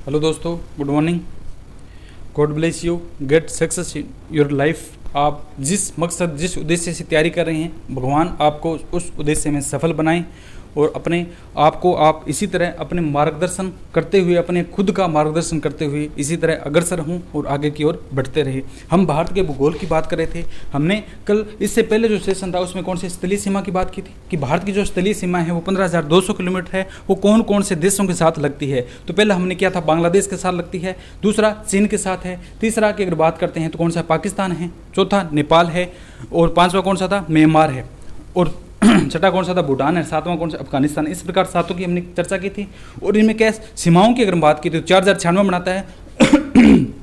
Hello दोस्तों, good morning. God bless you, get success in your life. आप जिस मकसद जिस उद्देश्य से तैयारी कर रहे हैं, भगवान आपको उस उद्देश्य में सफल बनाएं और अपने आप को आप इसी तरह अपने मार्गदर्शन करते हुए, अपने खुद का मार्गदर्शन करते हुए इसी तरह अग्रसर हों और आगे की ओर बढ़ते रहे। हम भारत के भूगोल की बात कर रहे थे। हमने कल इससे पहले जो सेशन था उसमें कौन सी स्थलीय सीमा की बात की थी कि भारत की जो स्थलीय सीमा है वो 15,200 किलोमीटर है। वो कौन कौन से देशों के साथ लगती है? तो पहले हमने किया था बांग्लादेश के साथ लगती है, दूसरा चीन के साथ है, तीसरा की अगर बात करते हैं तो कौन सा पाकिस्तान है, चौथा नेपाल है और पाँचवा कौन सा था? म्यांमार है और छठा कौन सा था? भूटान है। सातवां कौन सा? अफगानिस्तान। इस प्रकार सातों की हमने चर्चा की थी। और इनमें क्या सीमाओं की अगर हम बात की तो 4,096 बनाता है।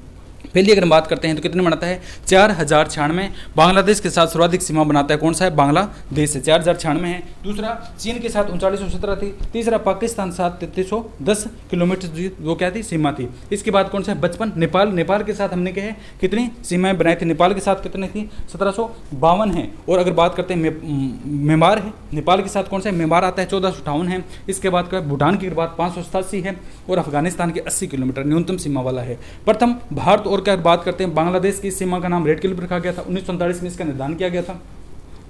पहली अगर हम बात करते हैं तो कितने बनाता है? 4,096। बांग्लादेश के साथ सर्वाधिक सीमा बनाता है कौन सा है? बांग्लादेश है, 4,096 है। दूसरा चीन के साथ 3917 थी। तीसरा पाकिस्तान के साथ 3310 किलोमीटर वो क्या थी? सीमा थी। इसके बाद कौन सा है? 55 नेपाल। नेपाल के साथ हमने कहे कितनी सीमाएं बनाई थी? नेपाल के साथ कितनी थी? 1752 है। और अगर बात करते हैं म्यांमार है, नेपाल के साथ कौन सा है? म्यांमार आता है, 1458 है। इसके बाद क्या? भूटान की बात 587 है और अफगानिस्तान के 80 किलोमीटर न्यूनतम सीमा वाला है। प्रथम भारत और क्या बात करते हैं? बांग्लादेश की सीमा का नाम रेड क्लिफ रखा गया था, 1947 में इसका निर्धारण किया गया था।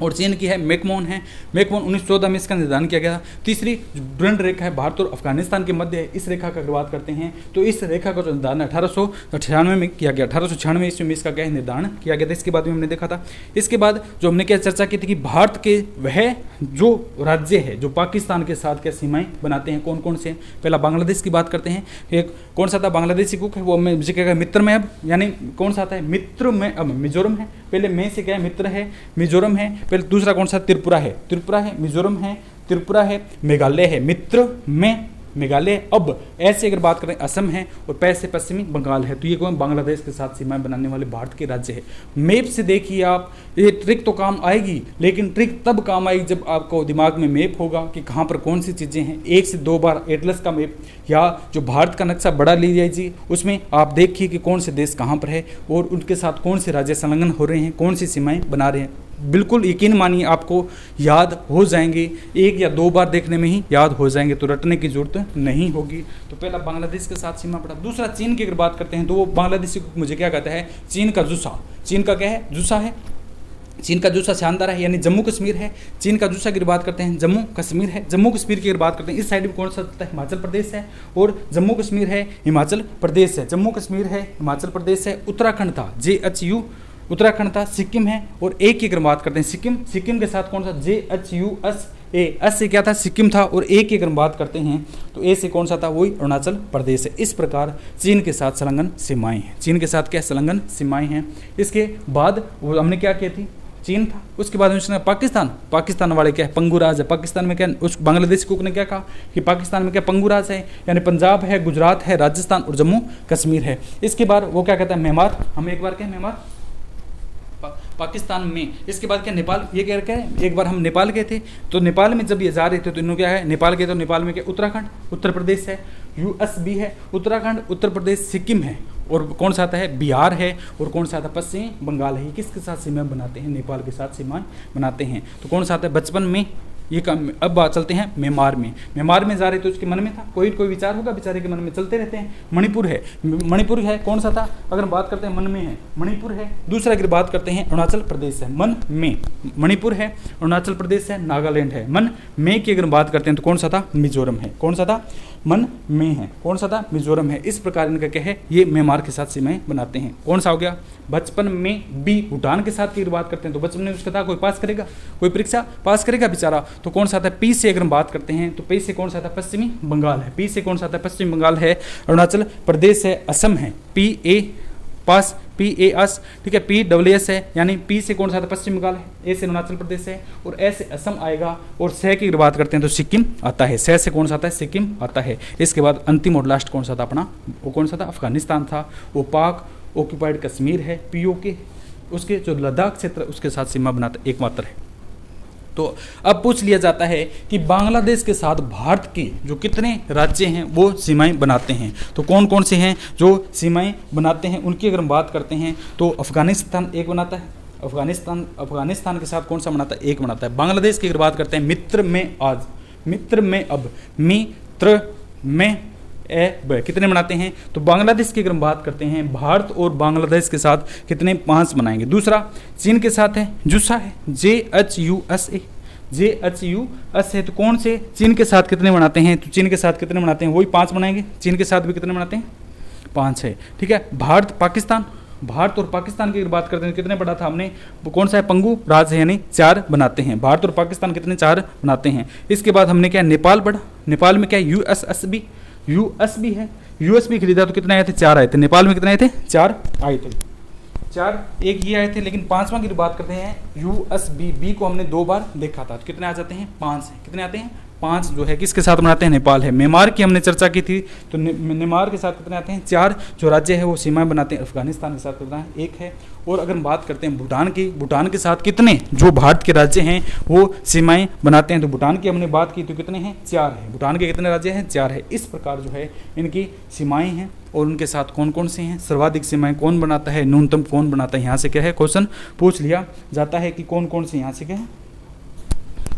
और चीन की है मैकमोहन है, मैकमोहन 1914 में इसका निर्धारण किया गया था। तीसरी ड्रंड रेखा है भारत और अफगानिस्तान के मध्य है, इस रेखा का बात करते हैं तो इस रेखा का जो निर्धारण 1896 में किया गया, 1896 ईस्वी में इसका क्या निर्धारण किया गया था। इसके बाद में हमने देखा था। इसके बाद जो हमने क्या चर्चा की थी कि भारत के वह जो राज्य है जो पाकिस्तान के साथ क्या सीमाएं बनाते हैं, कौन कौन से? पहला बांग्लादेश की बात करते हैं। एक कौन सा था? बांग्लादेशी कुक है, वो मुझे क्या मित्र में अब यानी कौन सा आता है? मित्र में अब मिजोरम है। पहले में से क्या है? मित्र है, मिजोरम है। पहले दूसरा कौन सा? त्रिपुरा है, त्रिपुरा है, मिजोरम है, त्रिपुरा है, मेघालय है। मित्र में मेघालय। अब ऐसे अगर बात करें असम है और पैसे पश्चिमी बंगाल है। तो ये कौन? बांग्लादेश के साथ सीमाएं बनाने वाले भारत के राज्य है। मैप से देखिए आप, ये ट्रिक तो काम आएगी, लेकिन ट्रिक तब काम आएगी जब आपको दिमाग में मैप होगा कि कहाँ पर कौन सी चीज़ें हैं। 1 से 2 बार एटलस का मैप या जो भारत का नक्शा बड़ा ले लीजिए, उसमें आप देखिए कि कौन से देश कहाँ पर है और उनके साथ कौन से राज्य संलग्न हो रहे हैं, कौन सी सीमाएँ बना रहे हैं। बिल्कुल यकीन मानिए आपको याद हो जाएंगे, 1 या 2 बार देखने में ही याद हो जाएंगे, तो रटने की जरूरत नहीं होगी। तो पहला बांग्लादेश के साथ सीमा पड़ा। दूसरा चीन की अगर बात करते हैं तो वो बांग्लादेशी को मुझे क्या कहता है? चीन का जूसा। चीन का क्या है? जूसा है। चीन का जूसा शानदार है, यानी जम्मू कश्मीर है। चीन का जूसा की बात करते हैं, जम्मू कश्मीर है। जम्मू कश्मीर की अगर बात करते हैं, इस साइड में कौन सा चलता है? हिमाचल प्रदेश है और जम्मू कश्मीर है, हिमाचल प्रदेश है। जम्मू कश्मीर है, हिमाचल प्रदेश है। उत्तराखंड था, JHU उत्तराखंड था। सिक्किम है और एक की अगर बात करते हैं सिक्किम, सिक्किम के साथ कौन सा? JHUSA। एस से क्या था? सिक्किम था। और ए की अगर बात करते हैं तो ए से कौन सा था? वही अरुणाचल प्रदेश है। इस प्रकार चीन के साथ संलग्न सीमाएं हैं। चीन के साथ क्या संलग्न सीमाएं हैं। इसके बाद वो हमने क्या किया थी? चीन था। उसके बाद उसने पाकिस्तान, पाकिस्तान वाले क्या है? पंगुराज है। पाकिस्तान में क्या? उस बांग्लादेशी कुक ने क्या कहा कि पाकिस्तान में क्या पंगुराज है, यानी पंजाब है, गुजरात है, राजस्थान और जम्मू कश्मीर है। इसके बाद वो क्या कहता है? म्यांमार। हम एक बार क्या? म्यांमार पाकिस्तान में। इसके बाद क्या? नेपाल। ये क्या है? एक बार हम नेपाल गए थे, तो नेपाल में जब ये जा रहे थे तो इन्होंने क्या है? नेपाल गए तो नेपाल में क्या? उत्तराखंड, उत्तर प्रदेश है। USB है, उत्तराखंड, उत्तर प्रदेश, सिक्किम है और कौन सा आता है? बिहार है और कौन सा आता है? पश्चिम बंगाल है। ये किसके साथ सीमा बनाते हैं? नेपाल के साथ सीमा बनाते हैं। तो कौन सा आता है? बचपन में ये काम। अब बात चलते हैं म्यांमार में। म्यांमार में जा रहे तो उसके मन में था, कोई विचार होगा बेचारे के मन में, चलते रहते हैं। मणिपुर है, मणिपुर है। कौन सा था? अगर बात करते हैं मन में है, मणिपुर है। दूसरा अगर बात करते हैं अरुणाचल प्रदेश है, मन में। मणिपुर है, अरुणाचल प्रदेश है, नागालैंड है। मन में की अगर बात करते हैं तो कौन सा था? मिजोरम है। कौन सा था? मन में है। कौन सा था? मिजोरम है। इस प्रकार इनका क्या है? ये म्यांमार के साथ सीमाएं बनाते हैं। कौन सा हो गया? बचपन में बी। भूटान के साथ की बात करते हैं तो बचपन में उसका था, कोई पास करेगा, कोई परीक्षा पास करेगा बेचारा, तो कौन सा आता है? पी से अगर हम बात करते हैं तो पी से कौन सा आता है? पश्चिमी बंगाल है। पी से कौन सा आता है? पश्चिम बंगाल है, अरुणाचल प्रदेश है, असम है। PA पास, PAS, ठीक है। PWS है, यानी पी से कौन सा था? पश्चिम बंगाल है। ए से अरुणाचल प्रदेश है और ए से असम आएगा। और स की बात करते हैं तो सिक्किम आता है। स से कौन सा आता है? सिक्किम आता है। इसके बाद अंतिम और लास्ट कौन सा था अपना? वो कौन सा था? अफगानिस्तान था। वो पाक ऑक्यूपाइड कश्मीर है, POK, उसके जो लद्दाख क्षेत्र उसके साथ सीमा बनाता एकमात्र है। तो अब पूछ लिया जाता है कि बांग्लादेश के साथ भारत के जो कितने राज्य हैं वो सीमाएं बनाते हैं, तो कौन कौन से हैं जो सीमाएं बनाते हैं उनकी अगर हम बात करते हैं तो अफगानिस्तान एक बनाता है। अफगानिस्तान के साथ कौन सा बनाता है? एक बनाता है। बांग्लादेश की अगर बात करते हैं मित्र में आज, मित्र में अब, मित्र में कितने बनाते हैं? तो बांग्लादेश की अगर हम बात करते हैं, भारत और बांग्लादेश के साथ कितने? 5 बनाएंगे। दूसरा चीन के साथ है, जुसा है, JHUSA, JHUS है, तो कौन से चीन के साथ कितने बनाते हैं? तो चीन के साथ कितने बनाते हैं? वही 5 बनाएंगे। चीन के साथ भी कितने बनाते हैं? 5 है, ठीक है। भारत पाकिस्तान, भारत और पाकिस्तान की अगर बात करते हैं कितने पढ़ा था हमने? वो कौन सा है? पंगु राज है, यानी 4 बनाते हैं। भारत और पाकिस्तान कितने? 4 बनाते हैं। इसके बाद हमने क्या? नेपाल पढ़ा। नेपाल में क्या है? यूएसबी है, यूएसबी खरीदा तो कितने आए थे? 4 आए थे। नेपाल में कितने आए थे? 4 आए थे। 4 एक ये आए थे, लेकिन 5वां की बात करते हैं यूएसबी, बी को हमने 2 बार देखा था, तो कितने आ जाते हैं? 5 है। कितने आते हैं? 5 जो है किसके साथ बनाते हैं? नेपाल है। म्यांमार की हमने चर्चा की थी, तो म्यांमार के साथ कितने आते हैं? 4 जो राज्य है वो सीमाएं बनाते हैं। अफगानिस्तान के साथ कितना है? 1 है। और अगर हम बात करते हैं भूटान की, भूटान के साथ कितने जो भारत के राज्य हैं वो सीमाएं बनाते हैं? तो भूटान की हमने बात की तो कितने हैं? 4 है। भूटान के कितने राज्य हैं? 4 है। इस प्रकार जो है इनकी सीमाएं हैं, और उनके साथ कौन कौन से हैं? सर्वाधिक सीमाएं कौन बनाता है? न्यूनतम कौन बनाता है? यहाँ से क्या है? क्वेश्चन पूछ लिया जाता है कि कौन कौन से यहाँ से क्या है,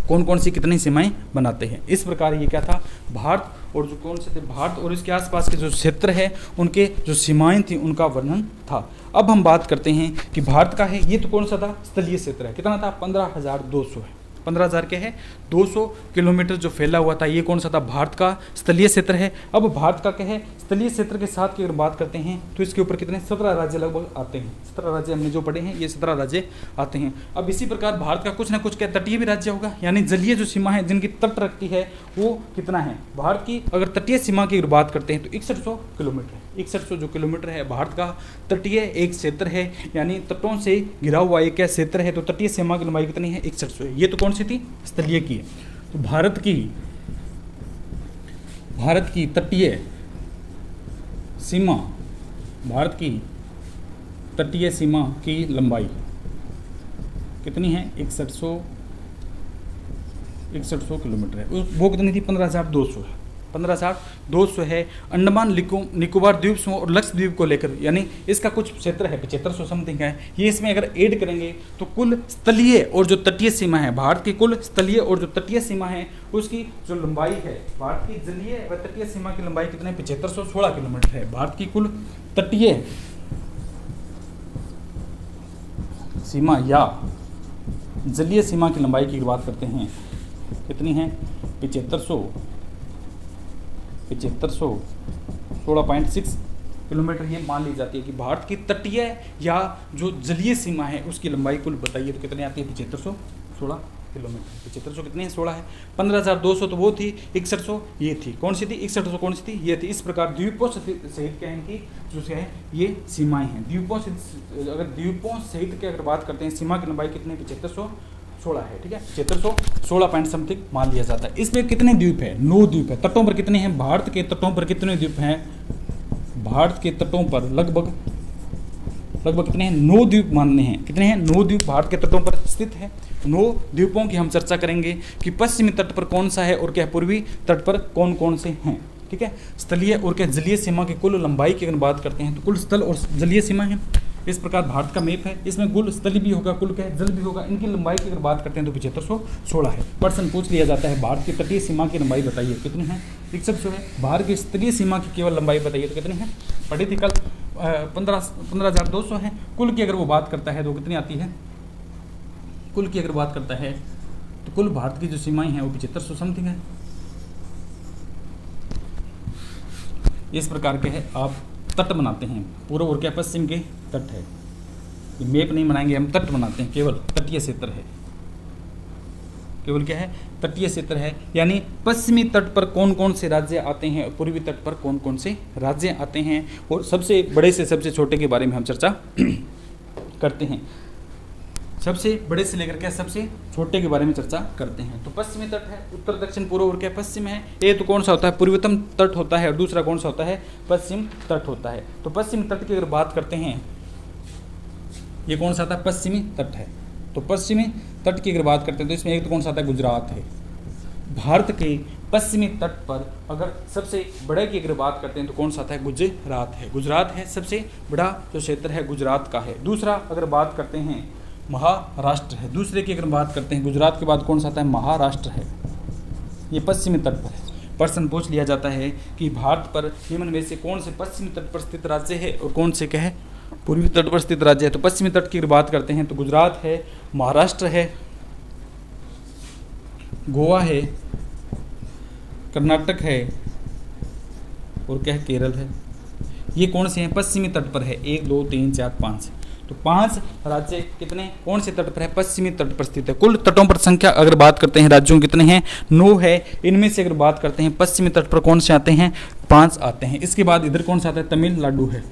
कौन कौन सी कितनी सीमाएं बनाते हैं। इस प्रकार ये क्या था? भारत और जो कौन से थे? भारत और इसके आसपास के जो क्षेत्र है उनके जो सीमाएं थी उनका वर्णन था। अब हम बात करते हैं कि भारत का है, ये तो कौन सा था? स्थलीय क्षेत्र है। कितना था? 15,200 है। 15,000 क्या है? 200 किलोमीटर जो फैला हुआ था, ये कौन सा था? भारत का स्थलीय क्षेत्र है। अब भारत का क्या है? स्थलीय क्षेत्र के साथ की अगर बात करते हैं तो इसके ऊपर कितने? 17 राज्य लगभग आते हैं। 17 राज्य हमने जो पढ़े हैं, ये 17 राज्य आते हैं। अब इसी प्रकार भारत का कुछ ना कुछ क्या तटीय भी राज्य होगा, यानी जलीय जो सीमा है जिनकी तट रखती है वो कितना है? भारत की अगर तटीय सीमा की अगर बात करते हैं तो 6100 किलोमीटर है। 6100 जो किलोमीटर है भारत का तटीय एक क्षेत्र है, यानी तटों से घिरा हुआ एक क्या क्षेत्र है। तो तटीय सीमा की लंबाई कितनी है? 6100 है। ये तो कौन सी थी? स्थलीय की है। तो भारत की तटीय सीमा, भारत की तटीय सीमा की लंबाई कितनी है? 6100 किलोमीटर है। वो कितनी थी? 15,200 है। 15,200 है। अंडमान निकोबार द्वीप समूह और लक्षद्वीप को लेकर, यानी इसका कुछ क्षेत्र है 7500 समथिंग है। ये इसमें अगर ऐड करेंगे तो कुल स्थलीय और जो तटीय सीमा है, भारत की कुल स्थलीय और जो तटीय सीमा है उसकी जो लंबाई है, भारत की जलीय व तटीय सीमा की लंबाई कितने? 7516 किलोमीटर है। भारत की कुल तटीय सीमा या जलीय सीमा की लंबाई की बात करते हैं कितनी है? 7516.6 किलोमीटर ये मान ली जाती है कि भारत की तटीय या जो जलीय सीमा है उसकी लंबाई कुल बताइए तो कितनी आती है? 7516 किलोमीटर। 7500 कितने हैं? 16 है। 15,200 तो वो थी, 6100 ये थी। कौन सी थी? 6100 कौन सी थी? ये थी। इस प्रकार द्वीपों सहित क्या है इनकी जो है ये सीमाएं हैं। द्वीपों सहित की अगर बात करते हैं सीमा की लंबाई कितनी? 7516 है, ठीक है। 7516 पॉइंट समथिंग मान लिया जाता है। इसमें कितने द्वीप है? 9 द्वीप है। तटों पर कितने हैं? भारत के तटों पर कितने द्वीप हैं? भारत के तटों पर लगभग कितने हैं? 9 द्वीप मानने हैं। कितने हैं? 9 द्वीप भारत के तटों पर स्थित है। 9 द्वीपों की हम चर्चा करेंगे कि पश्चिमी तट पर कौन सा है और क्या पूर्वी तट पर कौन कौन से हैं, ठीक है। स्थलीय और क्या जलीय सीमा की कुल लंबाई की अगर बात करते हैं तो कुल स्थल और जलीय सीमा है। इस प्रकार भारत का मैप है, इसमें कुल स्थली भी होगा, कुल क्या जल भी होगा। इनकी लंबाई की अगर बात करते हैं तो 7516 है। प्रश्न पूछ लिया जाता है भारत की तटीय सीमा की लंबाई बताइए कितनी है? 6100 है। भारत की स्थलीय सीमा की केवल लंबाई बताइए तो कितनी है? पढ़ी थी कल, 15,200 है। कुल की अगर वो बात करता है तो कितनी आती है? कुल की अगर बात करता है तो कुल भारत की जो सीमाएं हैं वो 7500 समथिंग है। इस प्रकार के है आप तट बनाते हैं, पूर्व और क्या पश्चिम के तट है। ये मैप नहीं बनाएंगे हम, तट बनाते हैं, केवल तटीय क्षेत्र है। केवल क्या है? तटीय क्षेत्र है, यानी पश्चिमी तट पर कौन कौन से राज्य आते हैं और पूर्वी तट पर कौन कौन से राज्य आते हैं, और सबसे बड़े से सबसे छोटे के बारे में हम चर्चा करते हैं। सबसे बड़े से लेकर के सबसे छोटे के बारे में चर्चा करते हैं। तो पश्चिमी तट है, उत्तर दक्षिण पूर्व और क्या पश्चिम है। ये तो कौन सा होता है? पूर्वतम तट होता है, और दूसरा कौन सा होता है? पश्चिम तट होता है। तो पश्चिमी तट की अगर बात करते हैं, ये कौन सा आता है? पश्चिमी तट है। तो पश्चिमी तट की अगर बात करते हैं तो इसमें एक तो कौन सा आता है? गुजरात है। भारत के पश्चिमी तट पर अगर सबसे बड़े की अगर बात करते हैं तो कौन सा आता है? गुजरात है। गुजरात है, सबसे बड़ा जो क्षेत्र है गुजरात का है। दूसरा अगर बात करते हैं महाराष्ट्र है। दूसरे की अगर बात करते हैं गुजरात के बाद कौन सा आता है? महाराष्ट्र है। ये पश्चिमी तट पर है। प्रश्न पूछ लिया जाता है कि भारत पर निम्न में से कौन से पश्चिमी तट पर स्थित राज्य है और कौन से क्या है पूर्वी तट पर स्थित राज्य है। तो पश्चिमी तट की बात करते हैं तो गुजरात है, महाराष्ट्र है, गोवा है, कर्नाटक है और क्या है केरल है। ये कौन से हैं पश्चिमी तट पर है, 1 2 3 4 5। तो 5 राज्य कितने कौन से तट पर है, पश्चिमी तट पर स्थित है। कुल तटों पर संख्या अगर बात करते हैं राज्यों कितने हैं, 9 है। इनमें से अगर बात करते हैं पश्चिमी तट पर कौन से आते हैं, 5 आते हैं। इसके बाद इधर कौन सा आता है, तमिलनाडु है,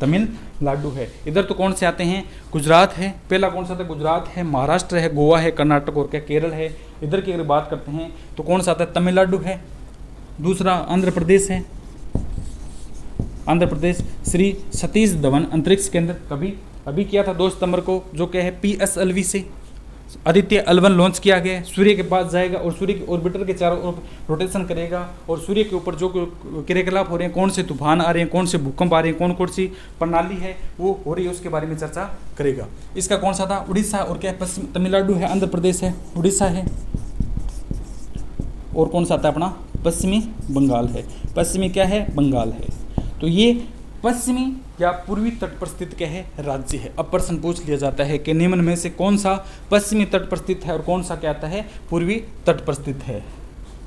तमिलनाडु है। इधर तो कौन से आते हैं, गुजरात है, पहला कौन सा आता है, गुजरात है, महाराष्ट्र है, गोवा है, कर्नाटक और क्या केरल है। इधर की अगर बात करते हैं तो कौन सा आता है, तमिलनाडु है। दूसरा आंध्र प्रदेश है, आंध्र प्रदेश श्री सतीश धवन अंतरिक्ष केंद्र कभी अभी किया था 2 सितंबर को, जो क्या है PSLV से आदित्य L1 लॉन्च किया गया है। सूर्य के पास जाएगा और सूर्य के ऑर्बिटर के चारों ओर रोटेशन करेगा और सूर्य के ऊपर जो क्रियाकलाप हो रहे हैं, कौन से तूफान आ रहे हैं, कौन से भूकंप आ रहे हैं, कौन कौन सी प्रणाली है वो हो रही है, उसके बारे में चर्चा करेगा। इसका कौन सा था, उड़ीसा और क्या पश्चिम तमिलनाडु है, आंध्र प्रदेश है, उड़ीसा है और कौन सा आता है अपना पश्चिमी बंगाल है। पश्चिमी क्या है, बंगाल है। तो ये पश्चिमी या पूर्वी तट पर स्थित क्या है, राज्य है। अब प्रश्न पूछ लिया जाता है कि निम्न में से कौन सा पश्चिमी तट पर स्थित है और कौन सा क्या आता है, पूर्वी तट पर स्थित है।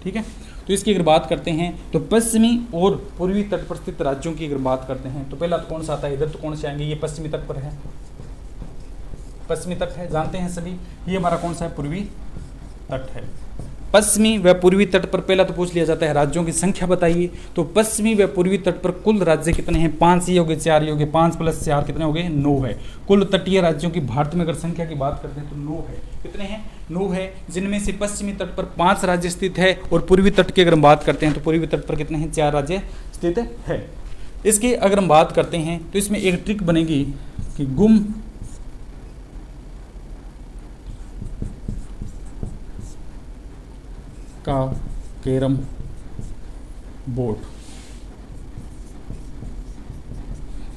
ठीक है, तो इसकी अगर बात करते हैं तो पश्चिमी और पूर्वी तट पर स्थित राज्यों की अगर बात करते हैं तो पहला तो कौन सा आता है, इधर तो कौन से आएंगे, ये पश्चिमी तट पर है, पश्चिमी तट है, जानते हैं सभी। ये हमारा कौन सा है, पूर्वी तट है। पश्चिमी व पूर्वी तट पर पहला तो पूछ लिया जाता है राज्यों की संख्या बताइए। तो पश्चिमी व पूर्वी तट पर कुल राज्य कितने हैं, 5 ही हो गए, 4 ही हो गए, 5 + 4 कितने हो गए, 9 है। कुल तटीय राज्यों की भारत में अगर संख्या की बात करते हैं तो 9 है। कितने हैं, 9 है, जिनमें से पश्चिमी तट पर 5 राज्य स्थित है और पूर्वी तट की अगर हम बात करते हैं तो पूर्वी तट पर कितने हैं, 4 राज्य स्थित है। इसकी अगर हम बात करते हैं तो इसमें एक ट्रिक बनेगी कि गुम का कैरम बोर्ड,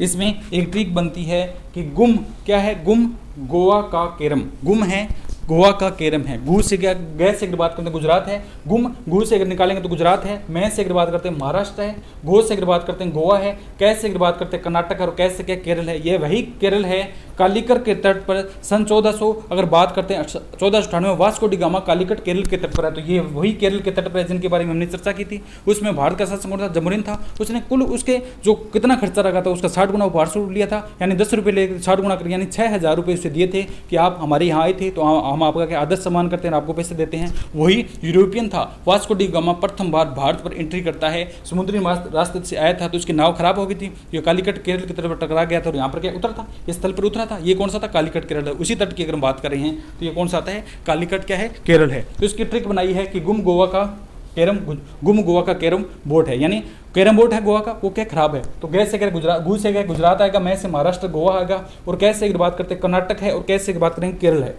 इसमें एक ट्रिक बनती है कि गुम क्या है, गुम गोवा का कैरम, गुम है गोवा का कैरम है। गु से क्या, गै से अगर बात करते हैं गुजरात है, गुम गु से अगर निकालेंगे तो गुजरात है, मैं से अगर बात करते हैं महाराष्ट्र है, गो से अगर बात करते हैं गोवा है, कै से अगर बात करते हैं कर्नाटक और कै से क्या केरल है। ये वही केरल है कालीकट के तट पर सन 1400 अगर बात करते हैं 1498 Vasco D gamma Calicut Kerala के तट पर है। तो ये वही केरल के तट पर है जिनके बारे में हमने चर्चा की थी। उसमें भारत का शासक कौन था, जमोरिन था। उसने कुल उसके जो कितना खर्चा रखा था उसका 60 गुना उपहार शुल्क लिया था, यानी 10 रुपये लेकर 60 गुना कर यानी 6000 रुपये उसे दिए थे कि आप हमारे यहाँ आए थे तो हम आपका क्या आदर सम्मान करते हैं, आपको पैसे देते हैं। वही यूरोपियन था, वास्को डी गामा प्रथम बार भारत पर एंट्री करता है, समुद्री रास्ते से आया था तो उसकी नाव खराब हो गई थी, ये कालीकट केरल की तरफ टकरा गया था और यहाँ पर क्या उतरा था, इस स्थल पर उतरा था। ये कौन सा था, कालीकट केरल है। उसी तट की अगर हम बात कर रहे हैं तो ये कौन सा आता है, कालीकट क्या है, केरल है। तो इसकी ट्रिक बनाई है कि गुम गोवा का कैरम बोर्ड है, यानी कैरम बोर्ड है गोवा का, वो क्या खराब है। तो गै से क्या गुजरात, गु से क्या गुजरात आएगा, मैं से महाराष्ट्र गोवा आएगा और कैसे अगर बात करते हैं कर्नाटक है और कैसे अगर बात करेंगे केरल है।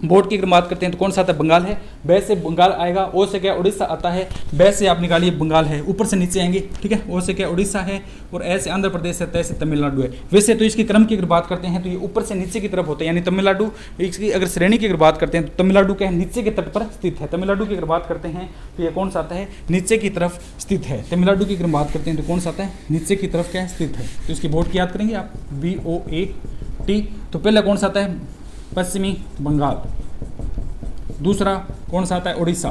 बोर्ड की अगर बात करते हैं तो कौन सा आता है, बंगाल है, बै से बंगाल आएगा, ओ से क्या उड़ीसा आता है, बै से आप निकालिए बंगाल है, ऊपर से नीचे आएंगे, ठीक है। ओ से क्या उड़ीसा है और ऐसे आंध्र प्रदेश है, तैसे तमिलनाडु है। वैसे तो इसकी क्रम की अगर बात करते हैं तो ये ऊपर से नीचे की तरफ होता है, यानी तमिलनाडु। इसकी अगर श्रेणी की अगर बात करते हैं तो तमिलनाडु क्या है, नीचे के तट पर स्थित है। तमिलनाडु की अगर बात करते हैं तो ये कौन सा आता है, नीचे की तरफ स्थित है। तमिलनाडु की अगर बात करते हैं तो कौन सा आता है, नीचे की तरफ क्या स्थित है। तो इसकी बोर्ड की याद करेंगे आप, BOAT। तो पहला कौन सा आता है, पश्चिमी बंगाल। दूसरा कौन सा आता है, उड़ीसा।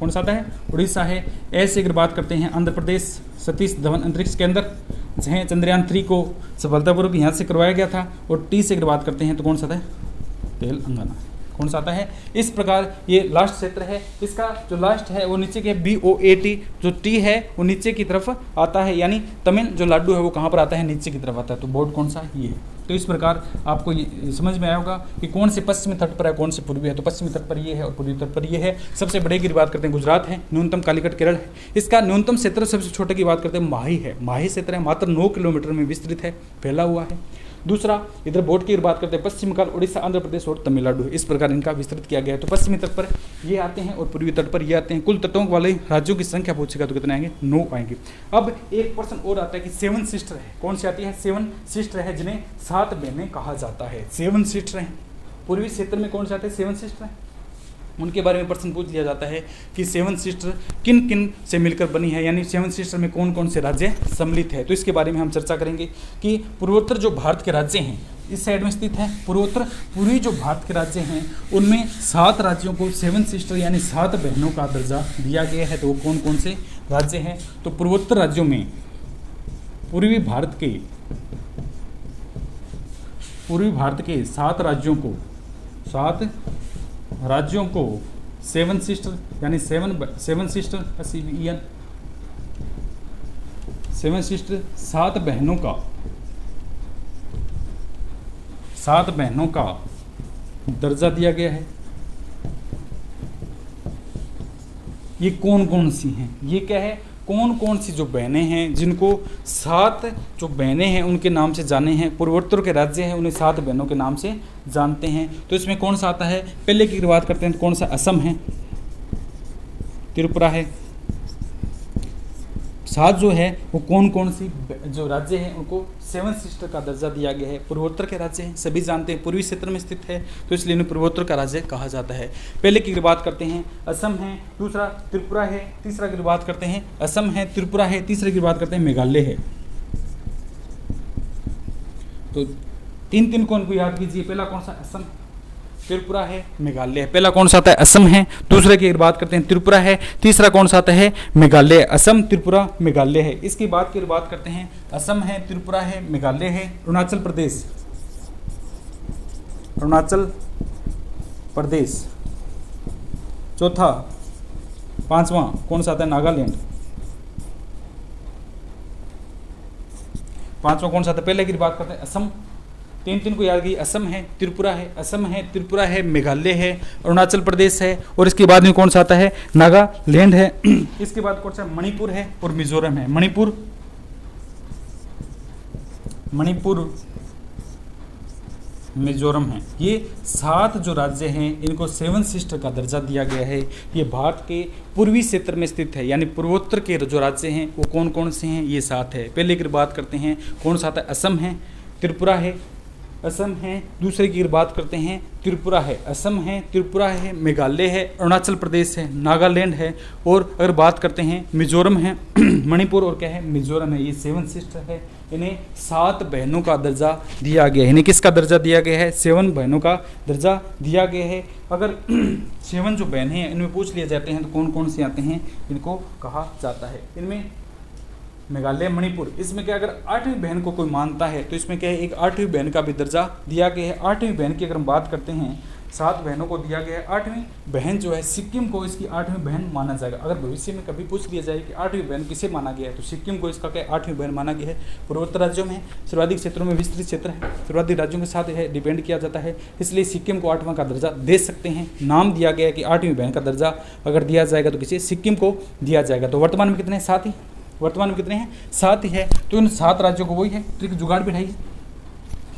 कौन सा आता है, उड़ीसा है। ऐसे अगर बात करते हैं आंध्र प्रदेश, सतीश धवन अंतरिक्ष केंद्र जहाँ चंद्रयान 3 को सफलतापूर्वक यहाँ से करवाया गया था। और टी से अगर बात करते हैं तो कौन सा आता है, तेलंगाना। कौन सा आता है, इस प्रकार ये लास्ट क्षेत्र है। इसका जो लास्ट है वो नीचे के BOAT, जो टी है वो नीचे की तरफ आता है, यानी तमिल जो लाडू है वो कहाँ पर आता है, नीचे की तरफ आता है। तो बोर्ड कौन सा, ये है। तो इस प्रकार आपको ये समझ में आया होगा कि कौन से पश्चिमी तट पर है, कौन से पूर्वी है। तो पश्चिमी तट पर ये है और पूर्वी तट पर ये है। सबसे बड़े की बात करते हैं गुजरात है, न्यूनतम कालीकट केरल है। इसका न्यूनतम क्षेत्र सबसे छोटे की बात करते हैं माही है। माही क्षेत्र है, मात्र 9 किलोमीटर में विस्तृत है, फैला हुआ है। दूसरा इधर बोर्ड की बात करते हैं पश्चिम बंगाल, उड़ीसा, आंध्र प्रदेश और तमिलनाडु, इस प्रकार इनका विस्तृत किया गया है। तो पश्चिमी तट पर ये आते हैं और पूर्वी तट पर ये आते हैं। कुल तटों वाले राज्यों की संख्या पूछेगा तो कितने आएंगे, 9 आएंगे। अब एक प्रश्न और आता है कि 7 सिस्टर है, कौन सी आती है, 7 सिस्टर है जिन्हें 7 बहनें कहा जाता है। 7 सिस्टर हैं, पूर्वी क्षेत्र में कौन से आते हैं, 7 सिस्टर हैं। उनके बारे में प्रश्न पूछ लिया जाता है कि सेवन सिस्टर किन किन से मिलकर बनी है, यानी सेवन सिस्टर में कौन कौन से राज्य सम्मिलित है। तो इसके बारे में हम चर्चा करेंगे कि पूर्वोत्तर जो भारत के राज्य हैं इस साइड में स्थित है। पूर्वोत्तर पूर्वी जो भारत के राज्य हैं उनमें 7 राज्यों को सेवन सिस्टर यानी 7 बहनों का दर्जा दिया गया है। तो वो कौन कौन से राज्य हैं? तो पूर्वोत्तर राज्यों में पूर्वी भारत के 7 राज्यों को सेवन सिस्टर यानी सेवन सिस्टर 7 बहनों का दर्जा दिया गया है। ये कौन कौन सी हैं? ये क्या है? कौन कौन सी जो बहनें हैं जिनको 7 जो बहनें हैं उनके नाम से जाने हैं। पूर्वोत्तर के राज्य हैं उन्हें 7 बहनों के नाम से जानते हैं। तो इसमें कौन सा आता है? पहले की बात करते हैं तो कौन सा? असम है, त्रिपुरा है। 7 जो है वो कौन कौन सी जो राज्य हैं उनको सेवन सिस्टर का दर्जा दिया गया है। पूर्वोत्तर के राज्य हैं, सभी जानते हैं, पूर्वी क्षेत्र में स्थित है तो इसलिए इन्हें पूर्वोत्तर का राज्य कहा जाता है। पहले की बात करते हैं असम है, दूसरा त्रिपुरा है, तीसरा की बात करते हैं असम है, त्रिपुरा है, तीसरे की बात करते हैं मेघालय है। तो 3 को उनको याद कीजिए। पहला कौन सा? असम, त्रिपुरा है, मेघालय है। पहला कौन सा आता है? असम है। दूसरे की बात करते हैं त्रिपुरा है। तीसरा कौन सा आता है? मेघालय। असम, त्रिपुरा, मेघालय है। इसके बाद की बात करते हैं असम है, त्रिपुरा है, मेघालय है। अरुणाचल प्रदेश। चौथा, 5वां कौन सा आता है? नागालैंड। 5वां कौन सा आता है? पहले की बात करते हैं असम। 3 को याद कीजिए। असम है, त्रिपुरा है, असम है, त्रिपुरा है, मेघालय है, अरुणाचल प्रदेश है और इसके बाद में कौन सा आता है? नागालैंड है। इसके बाद कौन सा? मणिपुर है और मिजोरम है। मणिपुर, मिजोरम है। ये 7 जो राज्य हैं इनको सेवन सिस्टर का दर्जा दिया गया है। ये भारत के पूर्वी क्षेत्र में स्थित है, यानी पूर्वोत्तर के जो राज्य हैं वो कौन कौन से हैं? ये 7 है। पहले की बात करते हैं कौन सा आता है? असम है, त्रिपुरा है, असम है। दूसरे की बात करते हैं त्रिपुरा है, असम है, त्रिपुरा है, मेघालय है, अरुणाचल प्रदेश है, नागालैंड है और अगर बात करते हैं मिजोरम है, मणिपुर और क्या है? मिजोरम है। ये सेवन सिस्टर है। इन्हें 7 बहनों का दर्जा दिया गया है। इन्हें किसका दर्जा दिया गया है? 7 बहनों का दर्जा दिया गया है। अगर 7 जो बहनें हैं इनमें पूछ लिए जाते हैं तो कौन कौन से आते हैं इनको कहा जाता है? इनमें मेघालय, मणिपुर। इसमें क्या, अगर 8वीं बहन को कोई मानता है तो इसमें क्या है? एक 8वीं बहन का भी दर्जा दिया गया है। 8वीं बहन की अगर हम बात करते हैं 7 बहनों को दिया गया है। 8वीं बहन जो है सिक्किम को इसकी 8वीं बहन माना जाएगा। अगर भविष्य में कभी पूछ लिया जाए कि 8वीं बहन किसे माना गया है तो सिक्किम को इसका क्या 8वीं बहन माना गया है। पूर्वोत्तर राज्यों में सर्वाधिक क्षेत्रों में विस्तृत क्षेत्र है, सर्वाधिक राज्यों के साथ है डिपेंड किया जाता है, इसलिए सिक्किम को 8वां का दर्जा दे सकते हैं। नाम दिया गया है कि 8वीं बहन का दर्जा अगर दिया जाएगा तो किसी सिक्किम को दिया जाएगा। तो वर्तमान में कितने? 7 ही। वर्तमान में कितने हैं? 7 ही है। तो इन 7 राज्यों को वही है, ट्रिक जुगाड़ बिठाइए।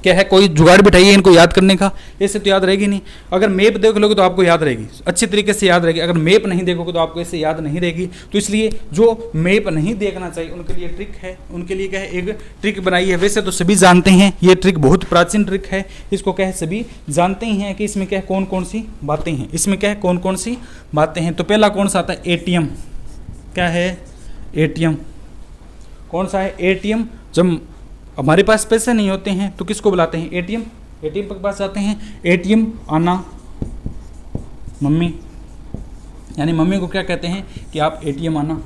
क्या है? कोई जुगाड़ बिठाइए इनको याद करने का। ऐसे तो याद रहेगी नहीं। अगर मैप देख लोगे तो आपको याद रहेगी, अच्छी तरीके से याद रहेगी। अगर मैप नहीं देखोगे तो आपको ऐसे याद नहीं रहेगी। तो इसलिए जो मैप नहीं देखना चाहिए उनके लिए ट्रिक है, उनके लिए क्या है? एक ट्रिक बनाई है। वैसे तो सभी जानते हैं ये ट्रिक बहुत प्राचीन ट्रिक है, इसको क्या है? सभी जानते ही हैं कि इसमें क्या है? कौन कौन सी बातें हैं। इसमें क्या है? कौन कौन सी बातें हैं। तो पहला कौन सा आता है? एटीएम। क्या है? एटीएम। कौन सा है? एटीएम। जब हमारे पास पैसे नहीं होते हैं तो किसको बुलाते हैं? एटीएम। एटीएम के पास जाते हैं। एटीएम आना मम्मी, यानी मम्मी को क्या कहते हैं कि आप एटीएम आना।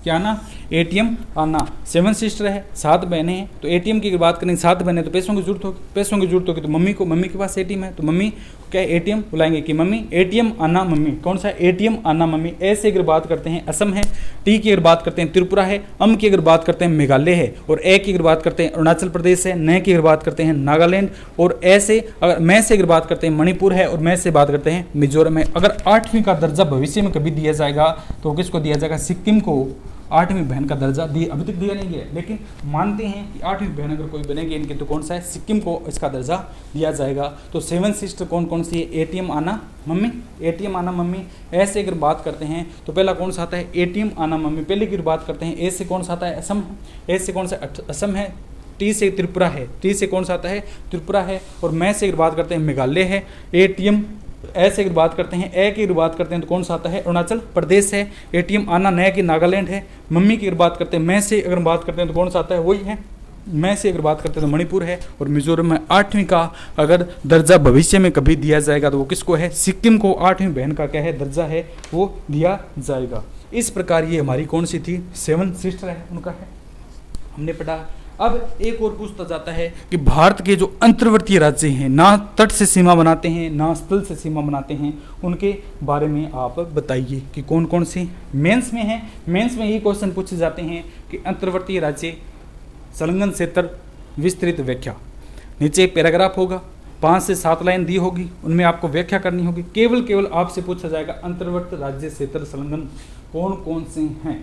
क्या आना? एटीएम आना। 7 सिस्टर है, 7 बहनें हैं तो एटीएम की बात करें 7 बहनें तो पैसों की जरूरत होगी, पैसों की जरूरत होगी तो मम्मी के पास एटीएम है तो मम्मी क्या एटीएम बुलाएंगे कि मम्मी एटीएम आना मम्मी। कौन सा? एटीएम आना मम्मी। ऐसे अगर बात करते हैं असम है, टी की अगर बात करते हैं त्रिपुरा है, अम की अगर बात करते हैं मेघालय है और ए की अगर बात करते हैं अरुणाचल प्रदेश है, न की अगर बात करते हैं नागालैंड और ऐसे अगर मैं से अगर बात करते हैं मणिपुर है और मैं से बात करते हैं मिजोरम है। अगर 8वीं का दर्जा भविष्य में कभी दिया जाएगा तो किसको दिया जाएगा? सिक्किम को 8वीं बहन का दर्जा अभी तक दिया नहीं गया, लेकिन मानते हैं कि 8वीं बहन अगर कोई बनेगी इनकी तो कौन सा है? सिक्किम को इसका दर्जा दिया जाएगा। तो 7 सिस्टर कौन कौन सी है? एटीएम आना मम्मी, एटीएम आना मम्मी। ऐसे अगर बात करते हैं तो पहला कौन सा आता है? एटीएम आना मम्मी। पहले की बात करते हैं ए से कौन सा आता है? असम। ए से कौन सा? असम है। टी से त्रिपुरा है, टी से कौन सा आता है? त्रिपुरा है और मैं से अगर बात करते हैं मेघालय है। एटीएम ऐसे अगर बात करते हैं, ए की अगर बात करते हैं तो कौन सा आता है, अरुणाचल प्रदेश है। एटीएम आना नया की नागालैंड है। मम्मी की अगर बात करते हैं, मैं से अगर बात करते हैं तो कौन सा आता है, वही है। मैं से अगर बात करते हैं तो मणिपुर है। और मिजोरम में 8वीं का अगर दर्जा भविष्य में कभी दिया जाएगा तो वो किसको है, सिक्किम को 8वीं बहन का क्या है, दर्जा है, वो दिया जाएगा। इस प्रकार ये हमारी कौन सी थी, 7 सिस्टर है उनका है, हमने पढ़ा। अब एक और पूछता जाता है कि भारत के जो अंतर्वर्तीय राज्य हैं, ना तट से सीमा बनाते हैं ना स्थल से सीमा बनाते हैं, उनके बारे में आप बताइए कि कौन कौन से मेंस में हैं। मेंस में ये क्वेश्चन पूछे जाते हैं कि अंतर्वर्तीय राज्य, संलग्न क्षेत्र, विस्तृत व्याख्या। नीचे एक पैराग्राफ होगा, 5 से 7 लाइन दी होगी, उनमें आपको व्याख्या करनी होगी। केवल आपसे पूछा जाएगा अंतर्वर्ती राज्य, क्षेत्र, संलग्न कौन कौन से हैं।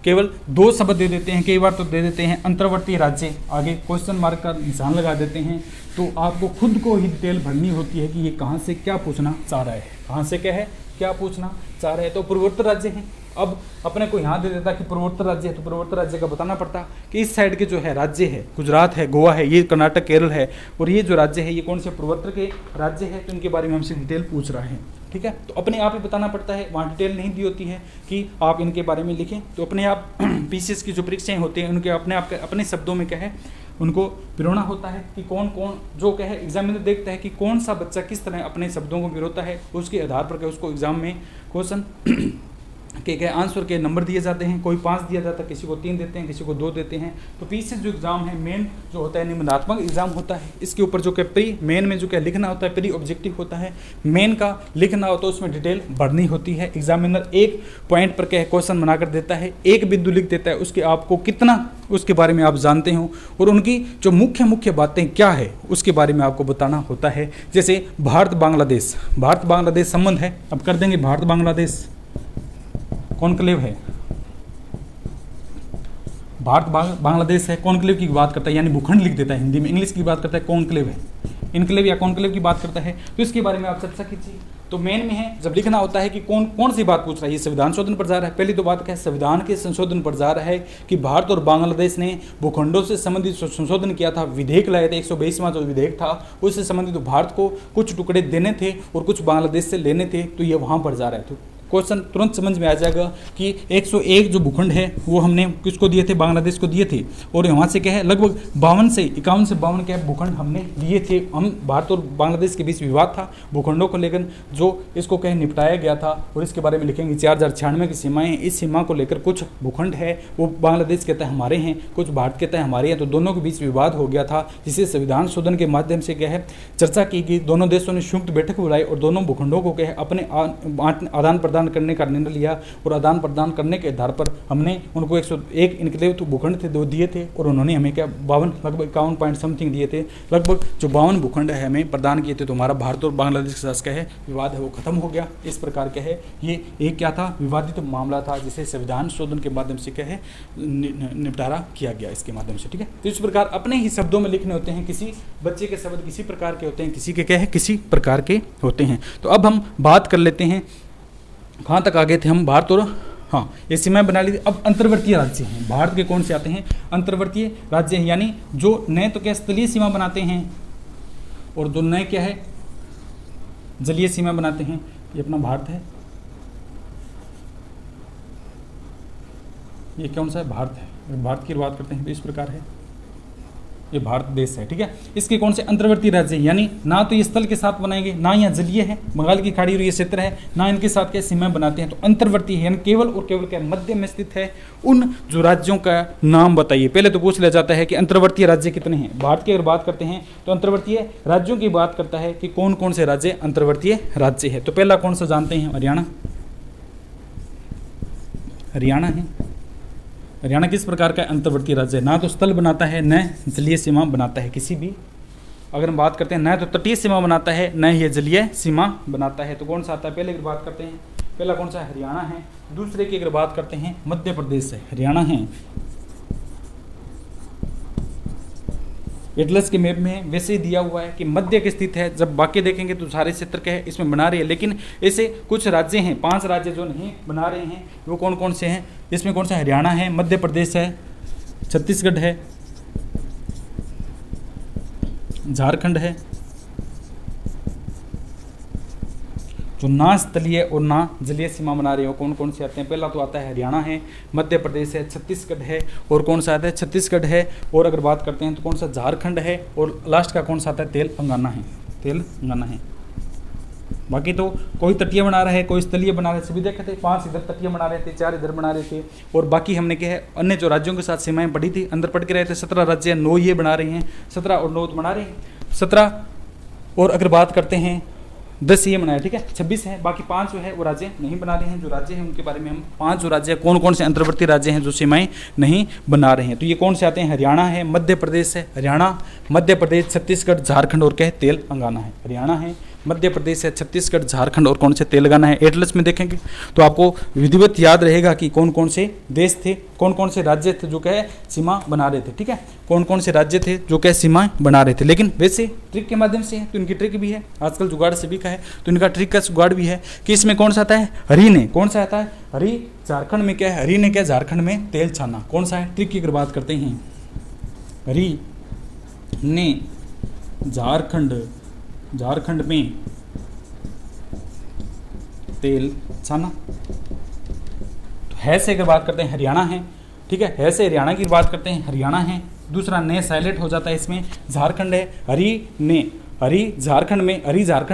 केवल 2 शब्द दे देते हैं, कई बार तो दे देते हैं अंतर्वर्तीय राज्य, आगे क्वेश्चन मार्क का निशान लगा देते हैं। तो आपको खुद को ही डिटेल भरनी होती है कि ये कहाँ से क्या पूछना चाह रहा है, कहाँ से क्या है, क्या पूछना चाह रहे हैं। तो पूर्वोत्तर राज्य हैं। अब अपने को यहाँ दे देता कि पूर्वोत्तर राज्य है, तो पूर्वोत्तर राज्य का बताना पड़ता कि इस साइड के जो है राज्य है, गुजरात है, गोवा है, ये कर्नाटक, केरल है, और ये जो राज्य है ये कौन से पूर्वोत्तर के राज्य है, तो इनके बारे में हमसे डिटेल पूछ रहा है। ठीक है, तो अपने आप ही बताना पड़ता है, वहाँ डिटेल नहीं दी होती है कि आप इनके बारे में लिखें। तो अपने आप पीसीएस की जो परीक्षाएं होती हैं उनके अपने आप अपने शब्दों में क्या है, उनको पिरोना होता है कि कौन कौन जो क्या है, एग्जामिनर देखता है कि कौन सा बच्चा किस तरह अपने शब्दों को पिरोता है, उसके आधार पर उसको एग्जाम में क्वेश्चन के आंसर के नंबर दिए जाते हैं। कोई 5 दिया जाता है, किसी को 3 देते हैं, किसी को 2 देते हैं। तो पीसीएस जो एग्जाम है मेन जो होता है निबंधात्मक एग्जाम होता है। इसके ऊपर जो क्या प्री मेन में जो क्या लिखना होता है, प्री ऑब्जेक्टिव होता है। मेन का लिखना होता है, उसमें डिटेल भरनी होती है। एग्जामिनर एक पॉइंट पर क्या क्वेश्चन बनाकर देता है, एक बिंदु लिख देता है, उसके आपको कितना उसके बारे में आप जानते हो और उनकी जो मुख्य मुख्य बातें क्या है उसके बारे में आपको बताना होता है। जैसे भारत बांग्लादेश संबंध है, अब कर देंगे भारत बांग्लादेश कॉन्क्लेव है, भारत बांग्लादेश है, कॉन्क्लेव की बात करता है, यानी भूखंड लिख देता है हिंदी में, इंग्लिश की बात करता है कॉन्क्लेव है, इनक्लेव या कॉन्क्लेव की बात करता है। तो इसके बारे में आप चर्चा कीजिए। तो मेन में है जब लिखना होता है कि कौन कौन सी बात पूछ रहा है, ये संविधान संशोधन पर जा रहा है। पहली तो बात क्या है, संविधान के संशोधन पर जा रहा है कि भारत और बांग्लादेश ने भूखंडों से संबंधित संशोधन किया था, विधेयक लाए थे। 122वां जो विधेयक था उससे संबंधित तो भारत को कुछ टुकड़े देने थे और कुछ बांग्लादेश से लेने थे, तो ये वहाँ पर जा रहा है। तो क्वेश्चन तुरंत समझ में आ जाएगा कि 101 जो भूखंड है वो हमने किसको दिए थे, बांग्लादेश को दिए थे। और वहाँ से क्या है लगभग 51 से 52 क्या भूखंड हमने लिए थे। हम भारत और बांग्लादेश के बीच विवाद था भूखंडों को लेकर, जो इसको कहीं निपटाया गया था और इसके बारे में लिखेंगे। 4096 की सीमाएँ, इस सीमा को लेकर कुछ भूखंड है वो बांग्लादेश कहता है हमारे हैं, कुछ भारत कहता है हमारे हैं, तो दोनों के बीच विवाद हो गया था, जिसे संविधान शोधन के माध्यम से क्या है चर्चा की गई। दोनों देशों ने संयुक्त बैठक बुलाई और दोनों भूखंडों को क्या है अपने आदान प्रदान करने का निर्णय लिया। और आदान प्रदान करने के आधार पर हमने उनको 101 इनक्लेव तो भूखंड थे 2 दिए थे और उन्होंने हमें क्या 52 लगभग 51 पॉइंट समथिंग दिए थे। लगभग जो 52 भूखंड है हमें प्रदान किए थे। तो हमारा भारत और बांग्लादेश के साथ क्या है विवाद है वो खत्म हो गया। इस प्रकार क्या है ये एक क्या था विवादित मामला था, जिसे संविधान शोधन के माध्यम से क्या है निपटारा किया गया इसके माध्यम से। ठीक है, तो इस प्रकार अपने ही शब्दों में लिखने होते हैं। किसी बच्चे के शब्द किसी प्रकार के होते हैं, किसी के क्या है किसी प्रकार के होते हैं। तो अब हम बात कर लेते हैं कहाँ तक आगे थे हम, भारत और हाँ ये सीमाएं बना ली थी। अब अंतर्वर्तीय राज्य हैं भारत के कौन से आते हैं, अंतर्वर्तीय राज्य हैं, यानी जो नए तो क्या स्थलीय सीमा बनाते हैं और जो नए क्या है जलीय सीमा बनाते हैं। ये अपना भारत है, ये कौन सा है भारत है। भारत की बात करते हैं तो इस प्रकार है, ये भारत देश है। ठीक है, इसके कौन से अंतर्वर्ती राज्य हैं, यानी ना तो ये स्थल के साथ बनाएंगे, ना यहाँ जलीय है बंगाल की खाड़ी और ये क्षेत्र है, ना इनके साथ क्या सीमाएं बनाते हैं। तो अंतर्वर्ती है यानी केवल और केवल क्या मध्य में स्थित है। उन जो राज्यों का नाम बताइए। पहले तो पूछ लिया जाता है कि अंतर्वर्तीय राज्य कितने हैं। भारत की अगर बात करते हैं तो अंतर्वर्तीय राज्यों की बात करता है कि कौन कौन से राज्य अंतर्वर्तीय राज्य है। तो पहला कौन सा जानते हैं, हरियाणा। हरियाणा है, हरियाणा किस प्रकार का अंतर्वर्तीय राज्य है, ना तो स्थल बनाता है न जलीय सीमा बनाता है किसी भी। अगर हम बात करते हैं न तो तटीय सीमा बनाता है न ही जलीय सीमा बनाता है। तो कौन सा आता है, पहले की बात करते हैं पहला कौन सा हरियाणा है। दूसरे की अगर बात करते हैं मध्य प्रदेश है, हरियाणा है। एटलस के मैप में वैसे ही दिया हुआ है कि मध्य के स्थित है। जब बाकी देखेंगे तो सारे क्षेत्र क्या है इसमें बना रहे हैं, लेकिन ऐसे कुछ राज्य हैं 5 राज्य जो नहीं बना रहे हैं। वो कौन कौन से हैं, इसमें कौन सा हरियाणा है, मध्य प्रदेश है, छत्तीसगढ़ है, झारखंड है, जो ना स्थलीय और ना जलीय सीमा बना रहे हो कौन कौन से आते हैं? पहला तो आता है हरियाणा है, मध्य प्रदेश है, छत्तीसगढ़ है, और कौन सा आता है? छत्तीसगढ़ है। और अगर बात करते हैं तो कौन सा? झारखंड है, और लास्ट का कौन सा आता है? तेलंगाना है, तेलंगाना है। बाकी तो कोई तटीय बना रहा है, कोई स्थलीय बना रहे, सभी देखे थे, 5 इधर तटीय बना रहे थे, 4 इधर बना रहे थे, और बाकी हमने क्या है अन्य जो राज्यों के साथ सीमाएं पढ़ी थी, अंदर पढ़ के रहे थे। 17 राज्य 9 ये बना रहे हैं, 17 और 9 बना रहे हैं 17। और अगर बात करते हैं 10 ये बनाया, ठीक है, 26 है। बाकी 5 जो है वो राज्य नहीं बना रहे हैं। जो राज्य हैं उनके बारे में हम 5 जो राज्य कौन कौन से अंतर्वर्ती राज्य हैं जो सीमाएं नहीं बना रहे हैं, तो ये कौन से आते हैं? हरियाणा है, मध्य प्रदेश है, हरियाणा, मध्य प्रदेश, छत्तीसगढ़, झारखंड और क्या है? तेलंगाना है। हरियाणा है, मध्य प्रदेश है, छत्तीसगढ़, झारखंड और कौन से? तेलंगाना है। एटलस में देखेंगे तो आपको विधिवत याद रहेगा कि कौन कौन से देश थे, कौन कौन से राज्य थे जो क्या सीमा बना रहे थे, ठीक है, कौन कौन से राज्य थे जो क्या सीमा बना रहे थे। लेकिन वैसे ट्रिक के माध्यम से है तो इनकी ट्रिक भी है, आजकल जुगाड़ सभी का है तो इनका ट्रिक का जुगाड़ भी है कि इसमें कौन सा आता है? हरी ने, कौन सा आता है? हरी। झारखंड में क्या है? हरी ने क्या? झारखंड में तेल छाना, कौन सा है? ट्रिक की अगर बात करते हैं, हरी ने झारखंड में तेल छाना। तो है से अगर बात करते हैं हरियाणा है, ठीक है से हरियाणा की बात करते हैं, हरियाणा है। दूसरा ने साइलेंट हो जाता है इसमें, झारखंड है, हरी ने, हरी झारखंड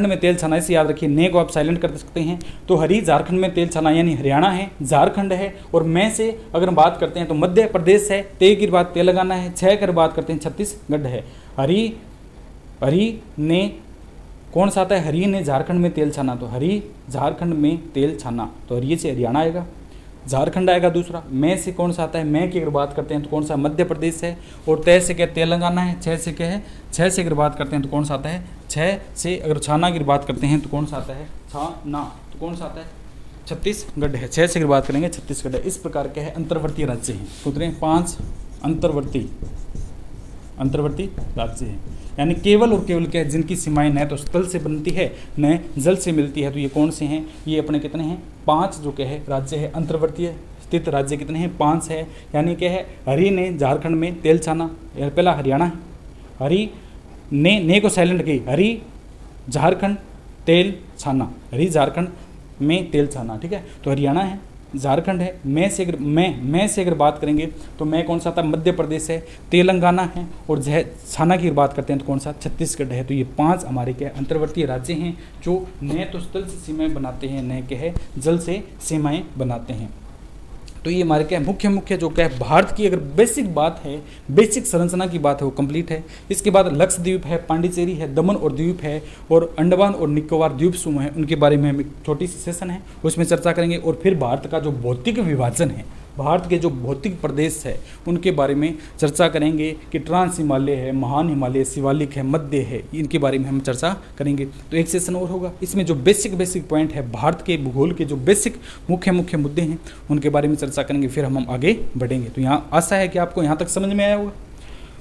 में तेल छाना, इसे याद रखिए, ने को आप साइलेंट कर सकते हैं। तो हरी झारखंड में तेल छाना यानी हरियाणा है, झारखंड है, और मैं से अगर बात करते हैं तो मध्य प्रदेश है, ते की बात तेलंगाना है, 6 की बात करते हैं छत्तीसगढ़ है। हरी ने कौन सा आता है? हरी ने झारखंड में तेल छाना, तो हरी झारखंड में तेल छाना, तो हरी से हरियाणा आएगा, झारखंड आएगा। दूसरा मैं से कौन सा आता है? मैं की अगर बात करते हैं तो कौन सा? मध्य प्रदेश है, और तय से क्या? तेलंगाना है। 6 से क्या है? 6 से अगर बात करते हैं तो कौन सा आता है? 6 से अगर छाना की बात करते हैं तो कौन सा आता है? छाना, तो कौन सा आता है? छत्तीसगढ़ है। 6 से अगर बात करेंगे छत्तीसगढ़ है। इस प्रकार के है अंतर्वर्ती राज्य हैं, कितने? 5 अंतर्वर्ती राज्य हैं, यानी केवल और केवल क्या है? जिनकी सीमाएं न तो स्थल से बनती है न जल से मिलती है। तो ये कौन से हैं? ये अपने कितने हैं? 5 जो क्या है राज्य है अंतर्वर्तीय स्थित राज्य कितने हैं? 5 है। यानी क्या है? हरी ने झारखंड में तेल छाना, पहला हरियाणा है, हरी ने को साइलेंट की, हरी झारखंड तेल छाना, हरी झारखंड में तेल छाना, ठीक है। तो हरियाणा है, झारखंड है। मैं से अगर बात करेंगे तो मैं कौन सा था? मध्य प्रदेश है, तेलंगाना है, और छाना की बात करते हैं तो कौन सा? छत्तीसगढ़ है। तो ये 5 हमारे क्या अंतर्वर्तीय राज्य हैं जो न तो स्थल से सीमाएं बनाते हैं न क्या है जल से सीमाएं बनाते हैं। तो ये हमारे क्या मुख्य जो क्या है भारत की अगर बेसिक बात है, बेसिक संरचना की बात है वो कंप्लीट है। इसके बाद लक्षद्वीप है, पांडिचेरी है, दमन और द्वीप है, और अंडमान और निकोबार द्वीप समूह है, उनके बारे में हम एक छोटी सी सेशन है उसमें चर्चा करेंगे। और फिर भारत का जो भौतिक विभाजन है, भारत के जो भौतिक प्रदेश है उनके बारे में चर्चा करेंगे कि ट्रांस हिमालय है, महान हिमालय, शिवालिक है, मध्य है, इनके बारे में हम चर्चा करेंगे। तो एक सेशन और होगा, इसमें जो बेसिक पॉइंट है भारत के भूगोल के जो बेसिक मुख्य मुद्दे हैं उनके बारे में चर्चा करेंगे, फिर हम आगे बढ़ेंगे। तो यहाँ आशा है कि आपको यहाँ तक समझ में आया होगा।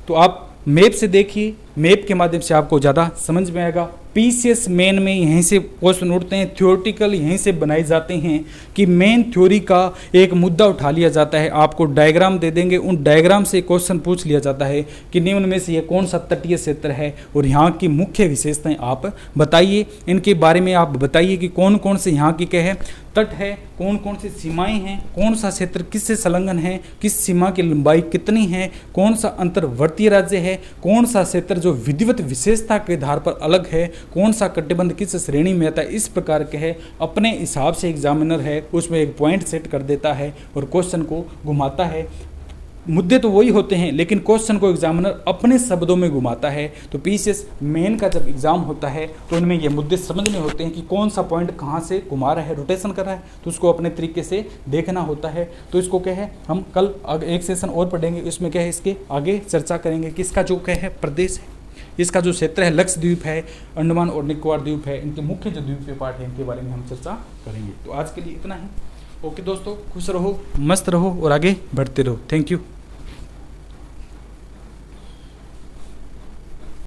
तो आप मैप से देखिए, मैप के माध्यम से आपको ज़्यादा समझ में आएगा। पीसीएस मेन में यहीं से क्वेश्चन उठते हैं, थ्योरेटिकल यहीं से बनाए जाते हैं कि मेन थ्योरी का एक मुद्दा उठा लिया जाता है, आपको डायग्राम दे देंगे, उन डायग्राम से क्वेश्चन पूछ लिया जाता है कि निम्न में से ये कौन सा तटीय क्षेत्र है और यहाँ की मुख्य विशेषताएं आप बताइए, इनके बारे में आप बताइए कि कौन कौन से यहाँ की क्या है तट है, कौन कौन सी सीमाएं हैं, कौन सा क्षेत्र किससे संलग्न है, किस सीमा की लंबाई कितनी है, कौन सा अंतर्वर्तीय राज्य है, कौन सा क्षेत्र जो विधिवत विशेषता के आधार पर अलग है, कौन सा कटिबंध किस श्रेणी में आता है। इस प्रकार के है अपने हिसाब से एग्जामिनर है उसमें एक पॉइंट सेट कर देता है और क्वेश्चन को घुमाता है। मुद्दे तो वही होते हैं लेकिन क्वेश्चन को एग्जामिनर अपने शब्दों में घुमाता है। तो पीसीएस मेन का जब एग्जाम होता है तो उनमें ये मुद्दे समझने होते हैं कि कौन सा पॉइंट कहाँ से घुमा रहा है, रोटेशन कर रहा है, तो उसको अपने तरीके से देखना होता है। तो इसको क्या है हम कल एक सेशन और पढ़ेंगे, इसमें क्या है इसके आगे चर्चा करेंगे कि इसका जो क्या है प्रदेश है, इसका जो क्षेत्र है, लक्षद्वीप है, अंडमान और निकोबार द्वीप है, इनके मुख्य जो द्वीपीय पार्ट है इनके बारे में हम चर्चा करेंगे। तो आज के लिए इतना ही। ओके दोस्तों, खुश रहो, मस्त रहो और आगे बढ़ते रहो। Thank you.